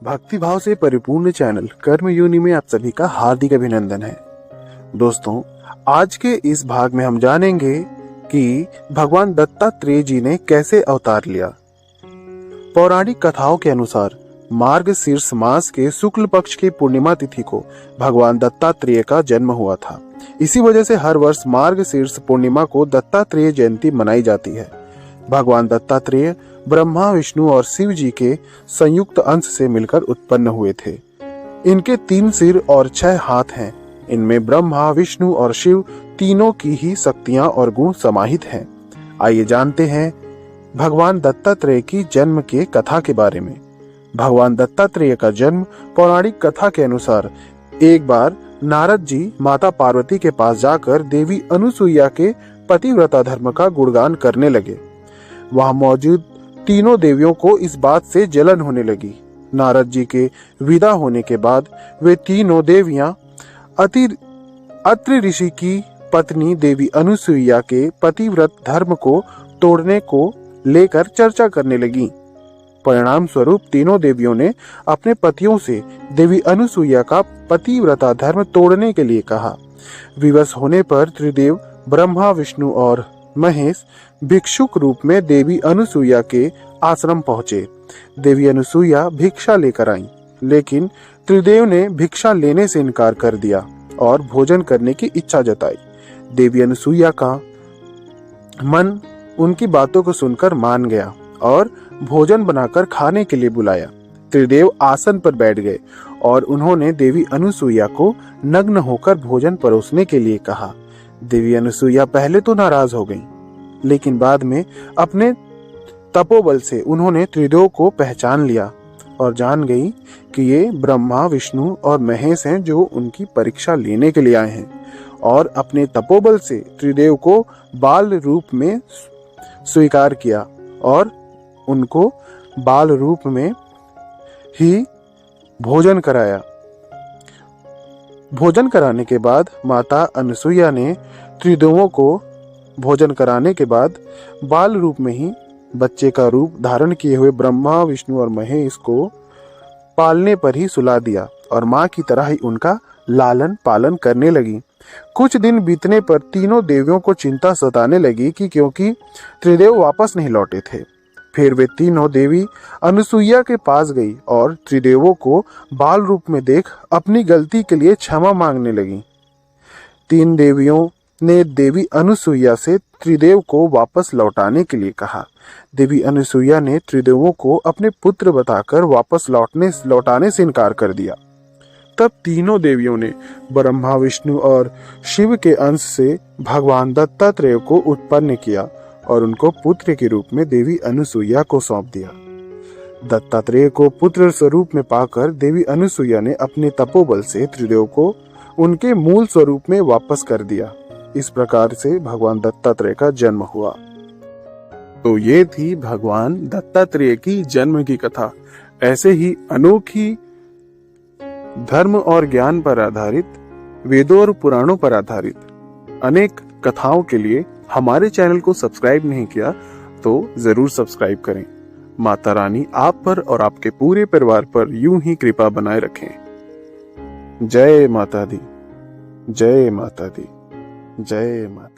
भक्ति भाव से परिपूर्ण चैनल कर्म योनि में आप सभी का हार्दिक अभिनंदन है। दोस्तों, आज के इस भाग में हम जानेंगे कि भगवान दत्तात्रेय जी ने कैसे अवतार लिया। पौराणिक कथाओं के अनुसार मार्गशीर्ष मास के शुक्ल पक्ष की पूर्णिमा तिथि को भगवान दत्तात्रेय का जन्म हुआ था। इसी वजह से हर वर्ष मार्गशीर्ष पूर्णिमा को दत्तात्रेय जयंती मनाई जाती है। भगवान दत्तात्रेय ब्रह्मा, विष्णु और शिव जी के संयुक्त अंश से मिलकर उत्पन्न हुए थे। इनके 3 सिर और 6 हाथ हैं। इनमें ब्रह्मा, विष्णु और शिव तीनों की ही शक्तियां और गुण समाहित हैं। आइए जानते हैं भगवान दत्तात्रेय की जन्म के कथा के बारे में। भगवान दत्तात्रेय का जन्म पौराणिक कथा के अनुसार एक बार नारद जी माता पार्वती के पास जाकर देवी अनुसुईया के पतिव्रता धर्म का गुणगान करने लगे। वहां मौजूद तीनों देवियों को इस बात से जलन होने लगी। नारद जी के विदा होने के बाद वे तीनों देवियां अत्रि ऋषि की पत्नी देवी अनुसुईया के पतिव्रत धर्म को तोड़ने को लेकर चर्चा करने लगी। परिणाम स्वरूप तीनों देवियों ने अपने पतियों से देवी अनुसुईया का पतिव्रता धर्म तोड़ने के लिए कहा। विवश होने पर त्रिदेव ब्रह्मा, विष्णु और महेश भिक्षुक रूप में देवी अनुसुईया के आश्रम पहुंचे। देवी अनुसुईया भिक्षा लेकर आईं, लेकिन त्रिदेव ने भिक्षा लेने से इनकार कर दिया और भोजन करने की इच्छा जताई। देवी अनुसुईया का मन उनकी बातों को सुनकर मान गया और भोजन बनाकर खाने के लिए बुलाया। त्रिदेव आसन पर बैठ गए और उन्होंने देवी अनुसुईया को नग्न होकर भोजन परोसने के लिए कहा। देवी अनुसुईया पहले तो नाराज हो गईं, लेकिन बाद में अपने तपोबल से उन्होंने त्रिदेव को पहचान लिया और जान गई कि ये ब्रह्मा, विष्णु और महेश हैं जो उनकी परीक्षा लेने के लिए आए हैं, और अपने तपोबल से त्रिदेव को बाल रूप में स्वीकार किया और उनको बाल रूप में ही भोजन कराया। भोजन कराने के बाद माता अनुसुईया ने त्रिदेवों को भोजन कराने के बाद बाल रूप में ही बच्चे का रूप धारण किए हुए ब्रह्मा, विष्णु और महेश को पालने पर ही सुला दिया और माँ की तरह ही उनका लालन पालन करने लगी। कुछ दिन बीतने पर तीनों देवियों को चिंता सताने लगी कि क्योंकि त्रिदेव वापस नहीं लौटे थे। फिर वे तीनों देवी अनुसुईया के पास गई और त्रिदेवों को बाल रूप में देख अपनी गलती के लिए क्षमा मांगने लगी। 3 देवियों ने देवी अनुसुईया से त्रिदेव को वापस लौटाने के लिए कहा। देवी अनुसुईया ने त्रिदेवों को अपने पुत्र बताकर वापस लौटाने से इनकार कर दिया। तब तीनों देवियों ने ब्रह्मा, विष्णु और शिव के अंश से भगवान दत्तात्रेय को उत्पन्न किया और उनको पुत्र के रूप में देवी अनुसुईया को सौंप दिया। दत्तात्रेय को पुत्र स्वरूप में पाकर देवी अनुसुईया ने अपने तपोबल से त्रिदेव को उनके मूल स्वरूप में वापस कर दिया। इस प्रकार से भगवान दत्तात्रेय का जन्म हुआ। तो ये थी भगवान दत्तात्रेय की जन्म की कथा। ऐसे ही अनोखी धर्म और ज्ञान पर आधारित, वेदों और पुराणों पर आधारित अनेक कथाओं के लिए हमारे चैनल को सब्सक्राइब नहीं किया तो जरूर सब्सक्राइब करें। माता रानी आप पर और आपके पूरे परिवार पर यूं ही कृपा बनाए रखें। जय माता दी, जय माता दी, जय माता।